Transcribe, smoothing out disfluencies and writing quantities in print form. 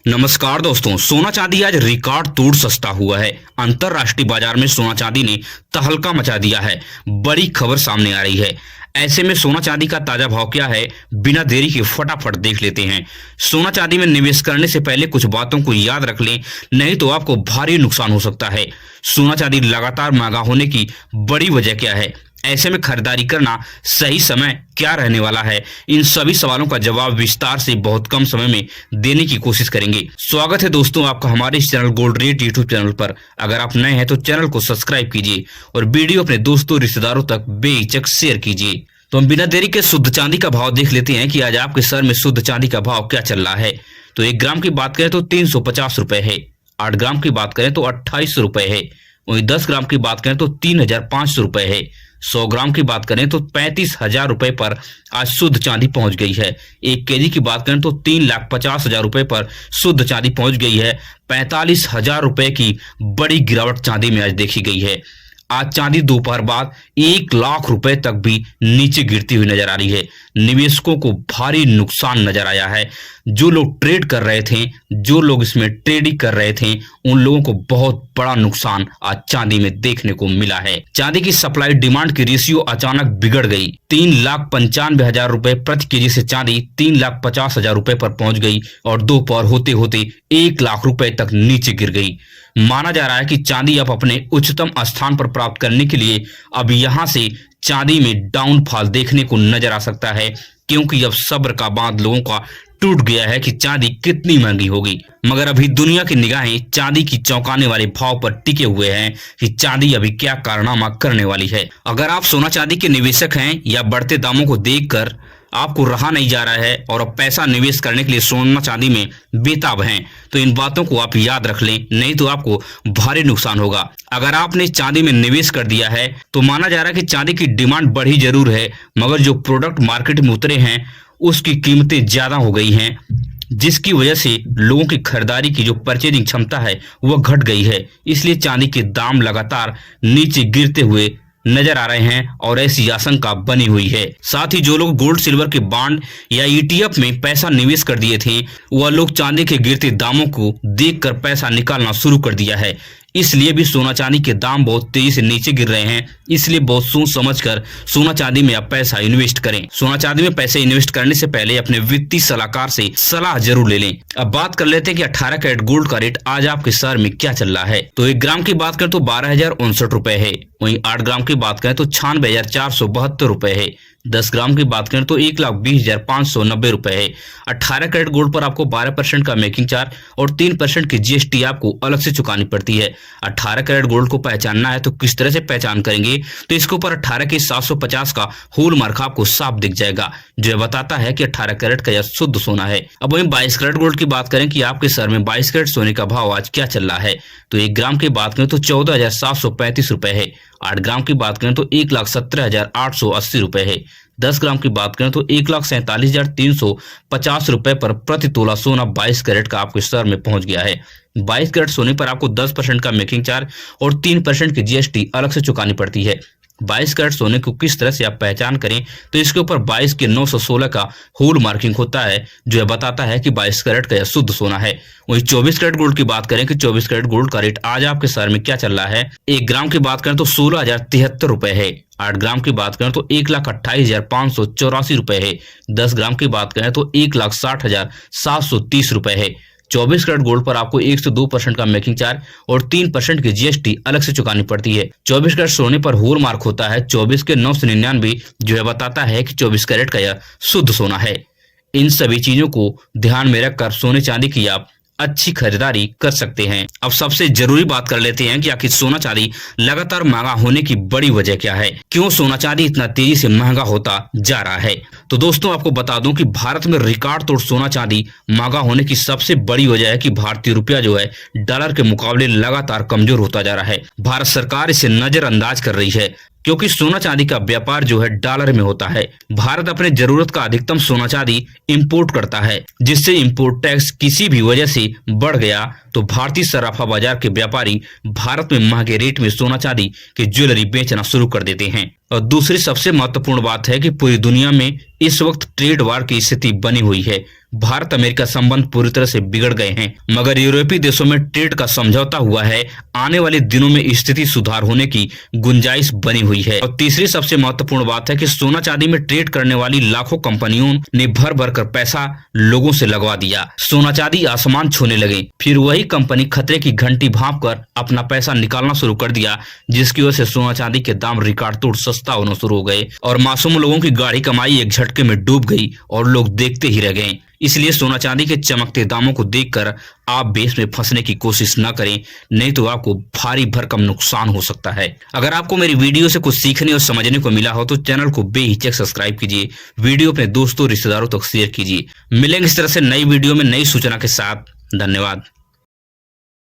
नमस्कार दोस्तों, सोना चांदी आज रिकॉर्ड तोड़ सस्ता हुआ है। अंतरराष्ट्रीय बाजार में सोना चांदी ने तहलका मचा दिया है। बड़ी खबर सामने आ रही है। ऐसे में सोना चांदी का ताजा भाव क्या है, बिना देरी के फटाफट देख लेते हैं। सोना चांदी में निवेश करने से पहले कुछ बातों को याद रख लें, नहीं तो आपको भारी नुकसान हो सकता है। सोना चांदी लगातार महंगा होने की बड़ी वजह क्या है, ऐसे में खरीदारी करना सही समय क्या रहने वाला है, इन सभी सवालों का जवाब विस्तार से बहुत कम समय में देने की कोशिश करेंगे। स्वागत है दोस्तों आपका हमारे इस channel gold rate YouTube channel पर। अगर आप नए हैं तो चैनल को सब्सक्राइब कीजिए और वीडियो अपने दोस्तों रिश्तेदारों तक बेहिचक शेयर कीजिए। तो हम बिना देरी के शुद्ध चांदी का भाव देख लेते हैं कि आज आपके शहर में शुद्ध चांदी का भाव क्या चल रहा है। तो 1 ग्राम की बात करें तो 350 रुपए है। 8 ग्राम की बात करें तो 2800 रुपए है। वहीं 10 ग्राम की बात करें तो 3500 रुपए है। 100 ग्राम की बात करें तो 35,000 रुपए पर आज शुद्ध चांदी पहुंच गई है। 1 केजी की बात करें तो 3,50,000 रुपए पर शुद्ध चांदी पहुंच गई है। 45,000 रुपए की बड़ी गिरावट चांदी में आज देखी गई है। आज चांदी दोपहर बाद 1 लाख रुपए तक भी नीचे गिरती हुई नजर आ रही है। निवेशकों को भारी नुकसान नजर आया है। जो लोग ट्रेड कर रहे थे, जो लोग इसमें ट्रेडिंग कर रहे थे, उन लोगों को बहुत बड़ा नुकसान आज चांदी में देखने को मिला है। चांदी की सप्लाई डिमांड की रेशियो अचानक बिगड़ गई। 3,95,000 रुपए प्रति केजी से चांदी 3,50,000 रुपए पर पहुंच गई और दोपहर होते होते 1 लाख रुपए तक नीचे गिर गई। माना जा रहा है कि चांदी अब अपने उच्चतम स्थान पर प्राप्त करने के लिए अब यहां से चांदी में डाउनफॉल देखने को नजर आ सकता है, क्योंकि अब सब्र का बांध लोगों का टूट गया है कि चांदी कितनी महंगी होगी। मगर अभी दुनिया की निगाहें चांदी की चौंकाने वाले भाव पर टिके हुए हैं कि चांदी अभी क्या कारनामा करने वाली है। अगर आप सोना चांदी के निवेशक हैं या बढ़ते दामों को देखकर आपको रहा नहीं जा रहा है और अब पैसा निवेश करने के लिए सोना चांदी में बेताब हैं, तो इन बातों को आप याद रख लें, नहीं तो आपको भारी नुकसान होगा। अगर आपने चांदी में निवेश कर दिया है तो माना जा रहा है कि चांदी की डिमांड बढ़ी जरूर है, मगर जो प्रोडक्ट मार्केट में उतरे हैं उसकी कीमतें ज्यादा हो गई हैं, जिसकी वजह से लोगों की खरीदारी की जो परचेजिंग क्षमता है वह घट गई है। इसलिए चांदी के दाम लगातार नीचे गिरते हुए नजर आ रहे हैं और ऐसी आशंका बनी हुई है। साथ ही जो लोग गोल्ड सिल्वर के बॉन्ड या ईटीएफ में पैसा निवेश कर दिए थे, वह लोग चांदी के गिरते दामों को देखकर पैसा निकालना शुरू कर दिया है। इसलिए भी सोना चांदी के दाम बहुत तेजी से नीचे गिर रहे हैं। इसलिए बहुत सोच समझकर सोना चांदी में आप पैसा इन्वेस्ट करें। सोना चांदी में पैसे इन्वेस्ट करने से पहले अपने वित्तीय सलाहकार से सलाह जरूर ले लें। अब बात कर लेते हैं कि 18 कैरेट गोल्ड का रेट आज आपके शहर में क्या चल रहा है। तो 1 ग्राम की बात करें तो 12,059 रुपए है। वहीं 8 ग्राम की बात करें तो 96,472 रुपए है। 10 ग्राम की बात करें तो 1,20,590 रुपए है। 18 कैरेट गोल्ड पर आपको 12% का मेकिंग चार्ज और 3% की जीएसटी आपको अलग से चुकानी पड़ती है। 18 कैरेट गोल्ड को पहचानना है तो किस तरह से पहचान करेंगे, तो इसके ऊपर 18 के 750 का होल मार्क आपको साफ दिख जाएगा, जो बताता है कि 18 कैरेट का यह शुद्ध सोना है। अब वहीं 22 कैरेट गोल्ड की बात करें कि आपके शहर में 22 कैरेट सोने का भाव आज क्या चल रहा है। तो 1 ग्राम की बात करें तो 14,735 रुपए है। 8 ग्राम की बात करें तो 1,17,880 रुपए है। 10 ग्राम की बात करें तो 1,47,350 रुपए पर प्रति तोला सोना 22 कैरेट का आपके शहर में पहुंच गया है। 22 कैरेट सोने पर आपको 10% का मेकिंग चार्ज और 3% की जीएसटी अलग से चुकानी पड़ती है। 22 कैरेट सोने को किस तरह से आप पहचान करें, तो इसके ऊपर 22 के 916 का होल मार्किंग होता है, जो बताता है कि 22 कैरेट का यह शुद्ध सोना है। वहीं 24 कैरेट गोल्ड की बात करें कि 24 कैरेट गोल्ड का रेट आज आपके शहर में क्या चल रहा है। 1 ग्राम की बात करें तो 16,073 रुपए है। 8 ग्राम की बात करें तो 1,28,584 रुपए है। 10 ग्राम की बात करें तो 1,60,730 रुपए है। 24 कैरेट गोल्ड पर आपको 102% का मेकिंग चार्ज और 3% की जीएसटी अलग से चुकानी पड़ती है। 24 कैरेट सोने पर होल मार्क होता है 24 के 999, जो है बताता है कि 24 कैरेट का यह शुद्ध सोना है। इन सभी चीजों को ध्यान में रखकर सोने चांदी की आप अच्छी खरीदारी कर सकते हैं। अब सबसे जरूरी बात कर लेते हैं कि आखिर सोना चांदी लगातार महंगा होने की बड़ी वजह क्या है, क्यों सोना चांदी इतना तेजी से महंगा होता जा रहा है। तो दोस्तों आपको बता दूं कि भारत में रिकॉर्ड तोड़ सोना चांदी महंगा होने की सबसे बड़ी वजह है कि भारतीय रुपया जो है डॉलर के मुकाबले लगातार कमजोर होता जा रहा है। भारत सरकार इसे नजरअंदाज कर रही है, क्योंकि सोना चांदी का व्यापार जो है डॉलर में होता है। भारत अपने जरूरत का अधिकतम सोना चांदी इंपोर्ट करता है, जिससे इंपोर्ट टैक्स किसी भी वजह से बढ़ गया तो भारतीय सराफा बाजार के व्यापारी भारत में महंगे रेट में सोना चांदी की ज्वेलरी बेचना शुरू कर देते हैं। और दूसरी सबसे महत्वपूर्ण बात है कि पूरी दुनिया में इस वक्त ट्रेड वार की स्थिति बनी हुई है। भारत अमेरिका संबंध पूरी तरह से बिगड़ गए हैं, मगर यूरोपीय देशों में ट्रेड का समझौता हुआ है। आने वाले दिनों में स्थिति सुधार होने की गुंजाइश बनी हुई है। और तीसरी सबसे महत्वपूर्ण बात है कि सोना चांदी में ट्रेड करने वाली लाखों कंपनियों ने भर भर कर पैसा लोगों से लगवा दिया। सोना चांदी आसमान छूने लगे, फिर वही कंपनी खतरे की घंटी भांप कर अपना पैसा निकालना शुरू कर दिया, जिसकी वजह से सोना चांदी के दाम रिकॉर्ड तोड़ सस्ता होना शुरू हो गए और मासूम लोगों की गाढ़ी कमाई एक झटके में डूब गई और लोग देखते ही रह गए। इसलिए सोना चांदी के चमकते दामों को देखकर आप बेस में फंसने की कोशिश न करें, नहीं तो आपको भारी भरकम नुकसान हो सकता है। अगर आपको मेरी वीडियो से कुछ सीखने और समझने को मिला हो तो चैनल को बेहिचक सब्सक्राइब कीजिए, वीडियो अपने दोस्तों रिश्तेदारों तक शेयर कीजिए। मिलेंगे इस तरह से नई वीडियो में नई सूचना के साथ। धन्यवाद।